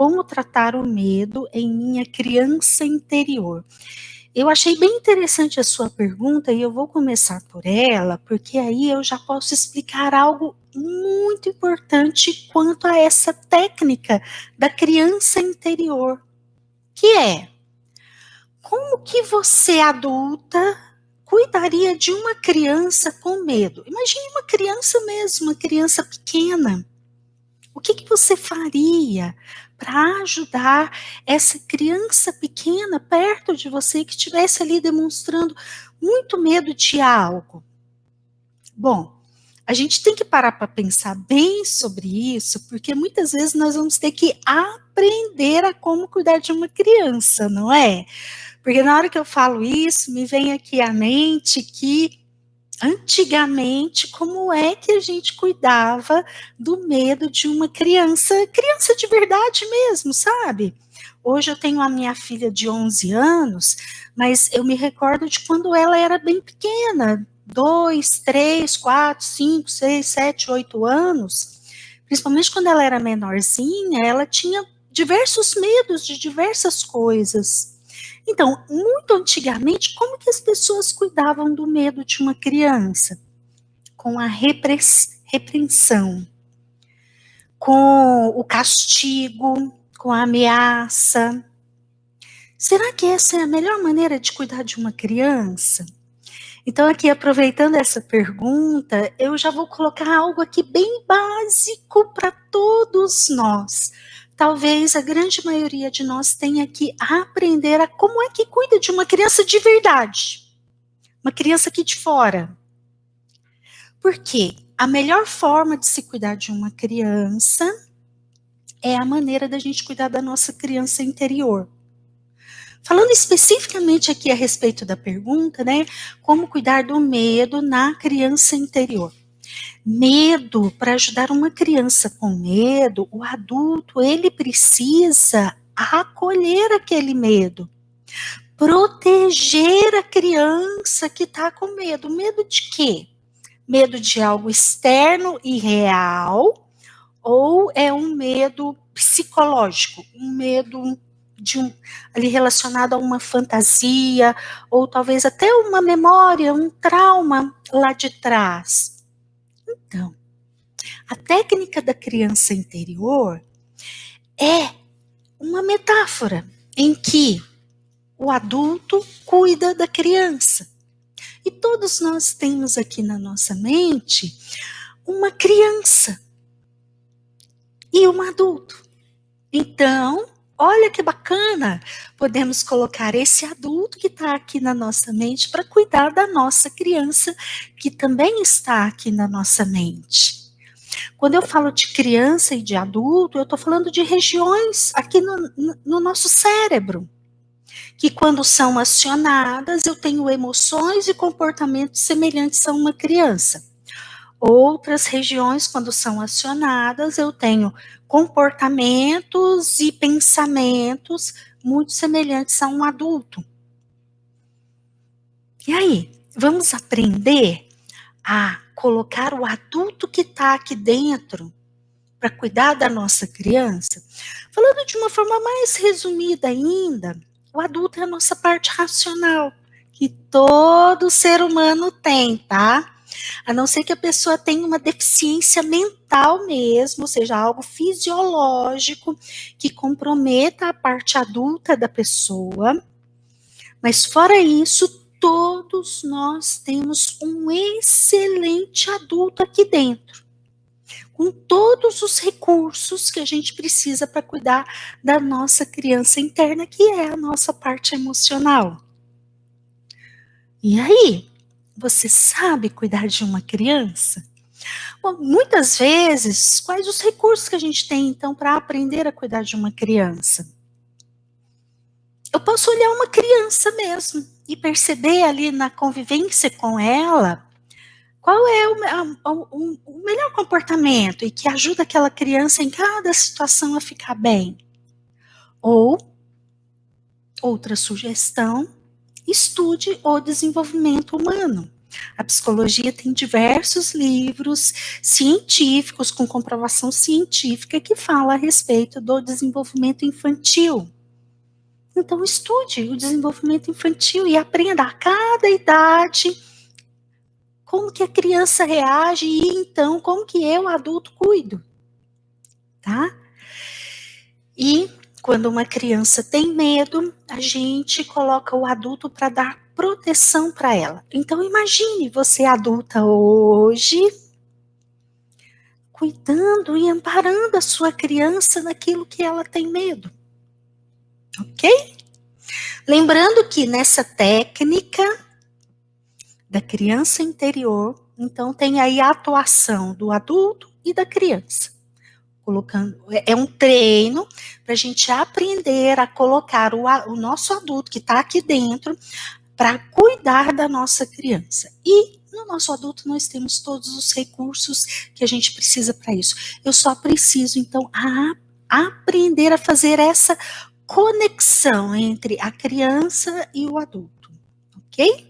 como tratar o medo em minha criança interior. Eu achei bem interessante a sua pergunta e eu vou começar por ela, porque aí eu já posso explicar algo muito importante quanto a essa técnica da criança interior, que é: como que você adulta cuidaria de uma criança com medo? Imagine uma criança mesmo, uma criança pequena. O que você faria para ajudar essa criança pequena perto de você que estivesse ali demonstrando muito medo de algo? Bom, a gente tem que parar para pensar bem sobre isso, porque muitas vezes nós vamos ter que aprender a como cuidar de uma criança, não é? Porque na hora que eu falo isso, me vem aqui à mente que antigamente, como é que a gente cuidava do medo de uma criança, criança de verdade mesmo, sabe? Hoje eu tenho a minha filha de 11 anos, mas eu me recordo de quando ela era bem pequena, 2, 3, 4, 5, 6, 7, 8 anos. Principalmente quando ela era menorzinha, ela tinha diversos medos de diversas coisas. Então, muito antigamente, como que as pessoas cuidavam do medo de uma criança? Com a repreensão, com o castigo, com a ameaça. Será que essa é a melhor maneira de cuidar de uma criança? Então, aqui, aproveitando essa pergunta, eu já vou colocar algo aqui bem básico para todos nós. Talvez a grande maioria de nós tenha que aprender a como é que cuida de uma criança de verdade. Uma criança aqui de fora. Por quê? A melhor forma de se cuidar de uma criança é a maneira da gente cuidar da nossa criança interior. Falando especificamente aqui a respeito da pergunta, né? Como cuidar do medo na criança interior. Medo, para ajudar uma criança com medo, o adulto, ele precisa acolher aquele medo. Proteger a criança que está com medo. Medo de quê? Medo de algo externo e real, ou é um medo psicológico, um medo ali relacionado a uma fantasia, ou talvez até uma memória, um trauma lá de trás. Então, a técnica da criança interior é uma metáfora em que o adulto cuida da criança. E todos nós temos aqui na nossa mente uma criança e um adulto. Então, olha que bacana, podemos colocar esse adulto que está aqui na nossa mente para cuidar da nossa criança, que também está aqui na nossa mente. Quando eu falo de criança e de adulto, eu estou falando de regiões aqui no nosso cérebro, que quando são acionadas, eu tenho emoções e comportamentos semelhantes a uma criança. Outras regiões, quando são acionadas, eu tenho comportamentos e pensamentos muito semelhantes a um adulto. E aí, vamos aprender a colocar o adulto que está aqui dentro para cuidar da nossa criança? Falando de uma forma mais resumida ainda, o adulto é a nossa parte racional, que todo ser humano tem, tá? A não ser que a pessoa tenha uma deficiência mental mesmo, ou seja, algo fisiológico que comprometa a parte adulta da pessoa. Mas fora isso, todos nós temos um excelente adulto aqui dentro, com todos os recursos que a gente precisa para cuidar da nossa criança interna, que é a nossa parte emocional. E aí, você sabe cuidar de uma criança? Bom, muitas vezes, quais os recursos que a gente tem, então, para aprender a cuidar de uma criança? Eu posso olhar uma criança mesmo e perceber ali na convivência com ela qual é o melhor comportamento e que ajuda aquela criança em cada situação a ficar bem. Ou, outra sugestão, estude o desenvolvimento humano. A psicologia tem diversos livros científicos, com comprovação científica, que fala a respeito do desenvolvimento infantil. Então, estude o desenvolvimento infantil e aprenda a cada idade como que a criança reage e, então, como que eu, adulto, cuido, tá? E quando uma criança tem medo, a gente coloca o adulto para dar proteção para ela. Então, imagine você adulta hoje, cuidando e amparando a sua criança naquilo que ela tem medo, ok? Lembrando que nessa técnica da criança interior, então tem aí a atuação do adulto e da criança. É um treino para a gente aprender a colocar o nosso adulto que está aqui dentro para cuidar da nossa criança. E no nosso adulto nós temos todos os recursos que a gente precisa para isso. Eu só preciso, então, aprender a fazer essa conexão entre a criança e o adulto, ok?